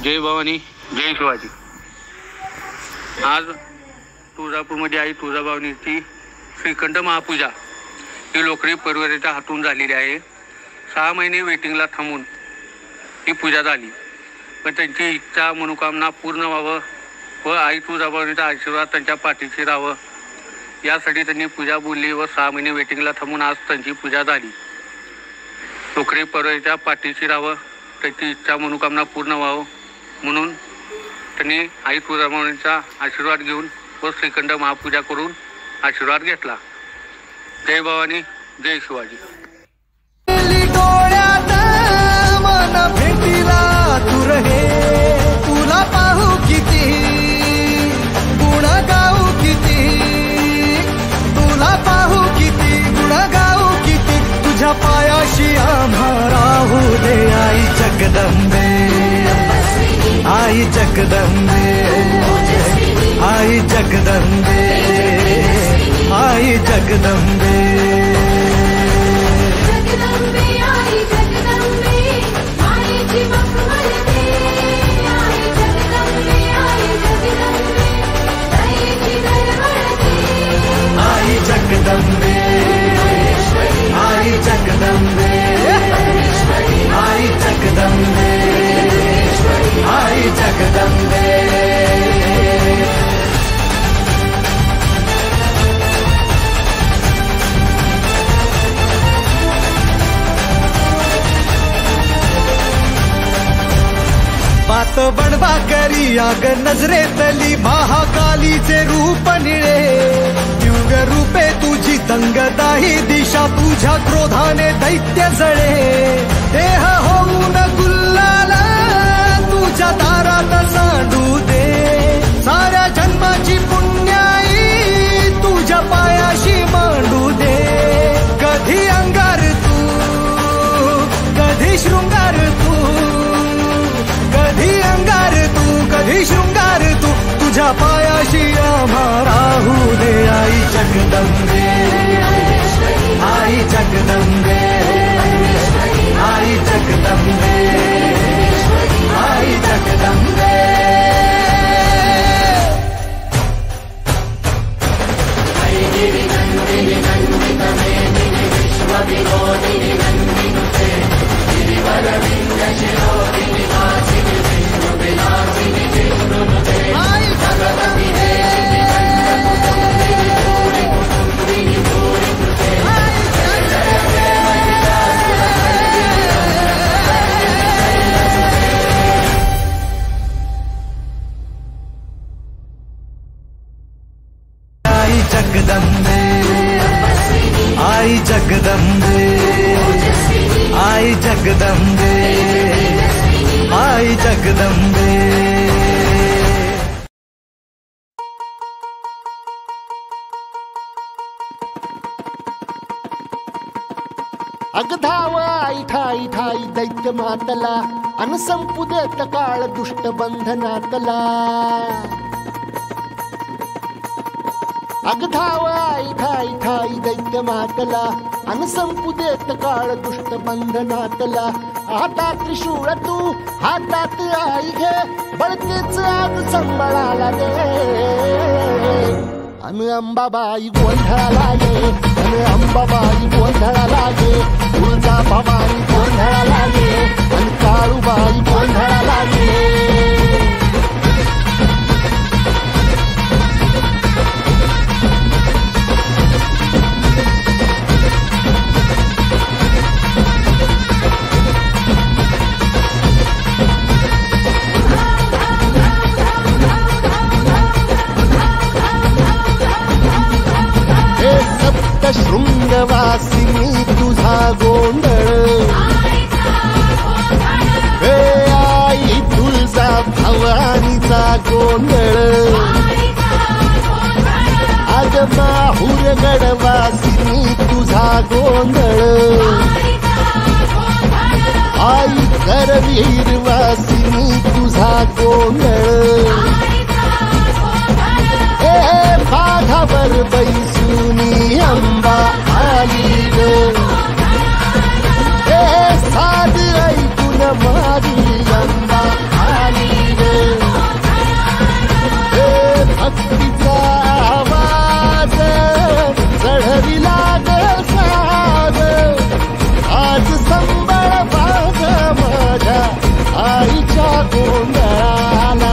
जय भवानी जय शिवाजी। आज तुळजापूरमध्ये आई तुळजाभवानीची श्रीखंड महापूजा ही लोकरी परिवाराच्या हातून झालेली आहे। 6 महिने वेटिंगला थांबून ही पूजा झाली, पण त्यांची इच्छा मनोकामना पूर्ण व्हावं व आई तुळजाभवानीचा आशीर्वाद त्यांच्या पाठीशी राहावं यासाठी त्यांनी पूजा बोलली व 6 महिने वेटिंगला थांबून आज त्यांची पूजा झाली। लोकरी परिवाराच्या पाठीशी राहावं, त्यांची इच्छा मनोकामना पूर्ण व्हावं म्हणून त्यांनी आई तुळजाभवानीचा आशीर्वाद घेऊन व श्रीखंड महापूजा करून आशीर्वाद घेतला। जय भवानी जय शिवाजी। तुला पाहू किती गुण गाऊ किती, तुला पाहू किती गुण गाऊ किती, तुझ्या पायाशी आम्हा राहू दे आई जगदंबे, आई जगदंबे, आई जगदंबे, आई जगदंबे। जगदंबे आई जगदंबे, आई जगदंबे, आई जगदंबे। बात बनवा करी आग नजरेतली महाकालीचे रूप निळे, युग रूपे तुझी दंगदाही दिशा, तुझ्या क्रोधाने दैत्य जळे, देह होऊन गुल्लाला तुझ्या दारात सांडू दे, साऱ्या जन्माची पुण्याई तुझ्या पायाशी मांडू दे। कधी अंगार तू, कधी शृंगार तू, कधी अंगार तू, कधी शृंगार तू, तुझ्या पायाशी आम्हा राहू दे आई जगदंबे, आई जगदंबे, आई जगदंबे, आई जगदंबे। आई गिरिनंदिनी नंदितमेदिनी विश्वविनोदिनी नंदिनुते, गिरिवरविंध्यशिरोदिनी वासिनि विष्णुविलासिनि विष्णुनुते, आई जगदंबे जगदंबे, आई जगदंबे, आई जगदंबे, आई जगदंबे। अगधाव आई ठाई ठाई दैत्य मातला, अन संपू देत काळ दुष्ट बंधनातला। अगधाव आई ठाई ठाई दैत्य मातला, अन संपू देत काळ दुष्ट बंधनातला। हातात त्रिशूळ तू हातात आई घे, बळतेच आज संबळाला दे, अन अंबाबाई गोंधळाला ये, अन अंबाबाई गोंधळाला ये, तुळजा भवानी गोंधळाला ये, अन काळूबाई गोंधळाला ये। शृंगवासिनी तुझा गोंधळ, हे आई तुळजा भवानीचा गोंधळ, आज माहूर गडवासिनी तुझा गोंधळ, आई करवीर वासिनी तुझा गोंधळ, हे माघावर बैसुनी अंबा आली ग, हे साध ऐकून माझी अंबा आली। गोंधळाला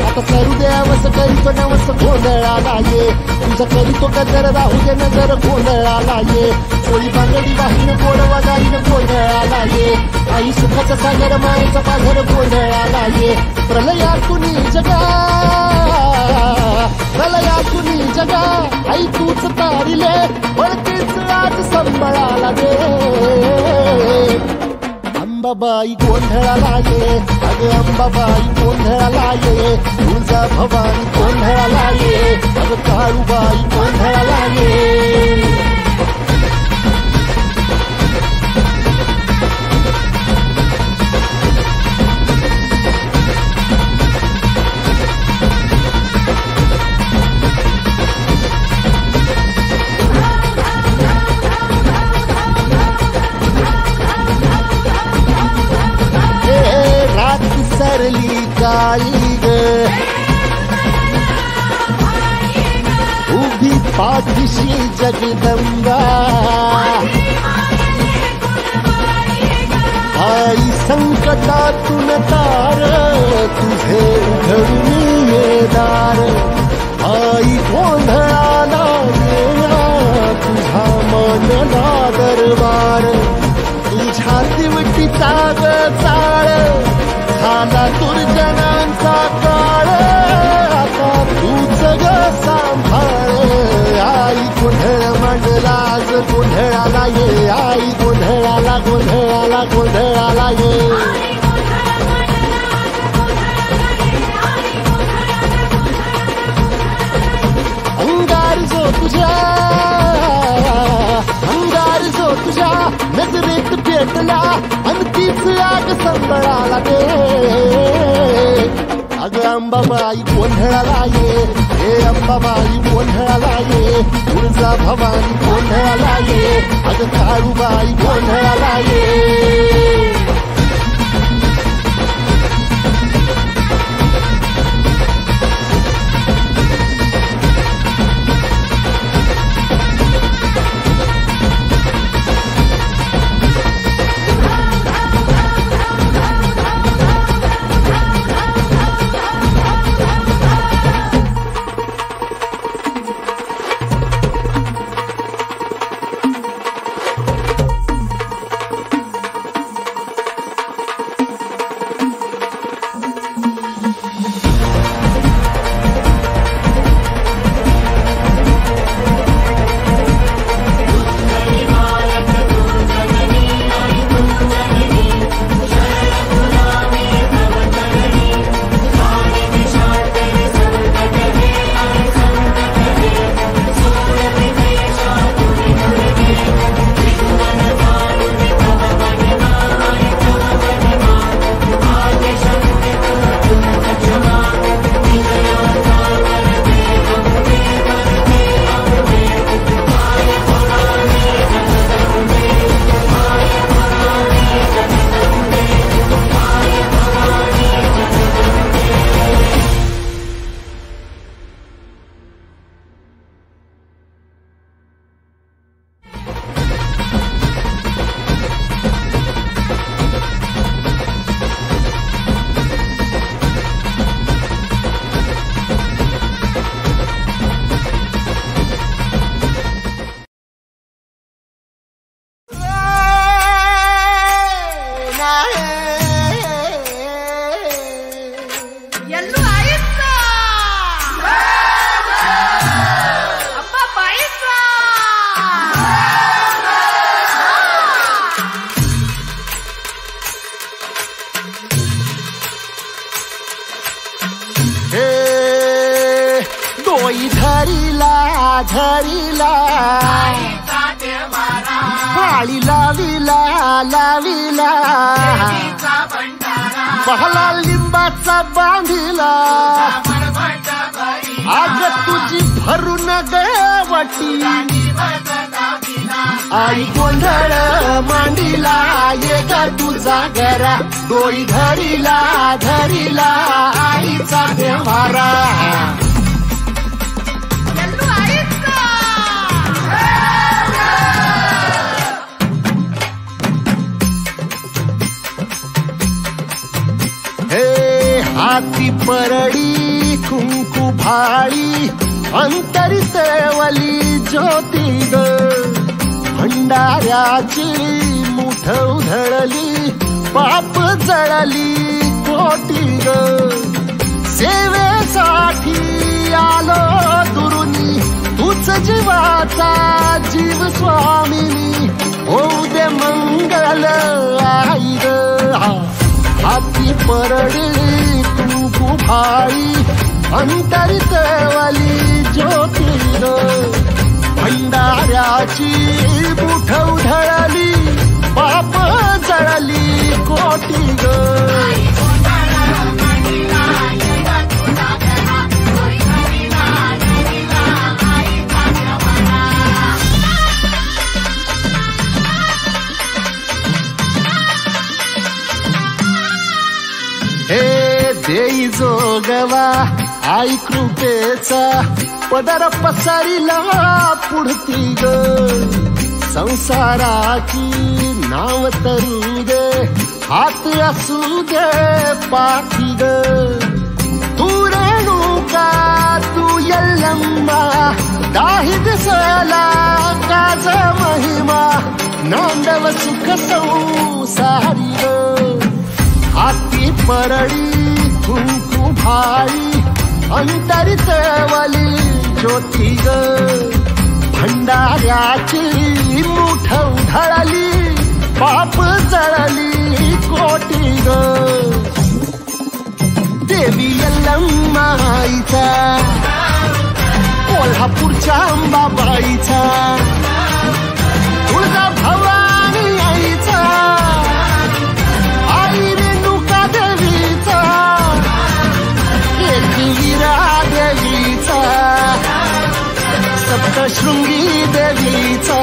आता सरू द्यावस करीतो नवस गोंधळाला ये तुझं करीतो कदर राहू दे नजर गोंधळाला ये चोळी बांगडी वाहीन गोडवा गाईन गोंधळाला ये आई सुखाचा सागर मायेचा पाझर गोंधळाला ये प्रलयातून जगा प्रलयातून जगा आई तूच तारिले वळतीच आज संबळाला दे अंबाबाई गोंधळाला ये अगं अंबाबाई गोंधळाला ये तुळजा भवानी गोंधळाला ये अगं काळूबाई गोंधळाला ये सरली काळी ग उभी पाठीशी जगदंबा आई संकटातून तार तुझे उघडून ये दार आई गोंधळाला ये तुझा मनला दरबार तुझ्या दिवटीचा ग चाळ झाला दुर्जनांचा काळ आता तूच ग सांभाळ आई गोंधळ मांडला आज गोंधळाला ये आई गोंधळाला गोंधळाला गोंधळाला ये अंगार जो तुझ्या नजरेत पेटला आणि तीच आग संबळाला दे अगं अंबाबाई गोंधळाला ये हे अंबाबाई गोंधळाला ये तुळजा भवानी गोंधळाला ये अगं काळूबाई गोंधळाला ये डोई धरीला धरीला पाळी लाविला लाविला पहला लिंबाचा बांधिला आग तुझी भरून गवटी आई गोंधळ मांडीला ये ग तुझा घरा डोई धरीला धरीला आईचा देवारा हे हाती परडी कुंकू भाळी अंतरी तेवली ज्योती ग भंडाऱ्याची मुठ उधळली पाप जळली कोटी ग सेवेसाठी आलो दुरुनी तूच जीवाचा जीव स्वामिनी होऊ दे मंगल आई ग हाती परडी कुंकू भाळी अंतरी तेवली ज्योती ग भंडाऱ्याची मुठ उधळली पाप जळली कोटी ग हे देई जोगवा आई कृपेचा पदर पसरिला पुढती ग संसाराची नाव तरू दे हात असू दे पाठी ग तू रेणुका तू यल्लम्मा दाही दिसला काज महिमा नांदव सुख संसारी ग हाती परडी कुंकू भाळी अंतरी तेवली ज्योती ग भंडाऱ्याची मुठ उधळली पाप जळली कोटी ग देवी यल्लम्मा आईचा कोल्हापूरच्या अंबाबाईचा तुळजा भवानी आईचा आई रेणुका देवीचा एकविरा देवीचा सप्तशृंगी देवीचा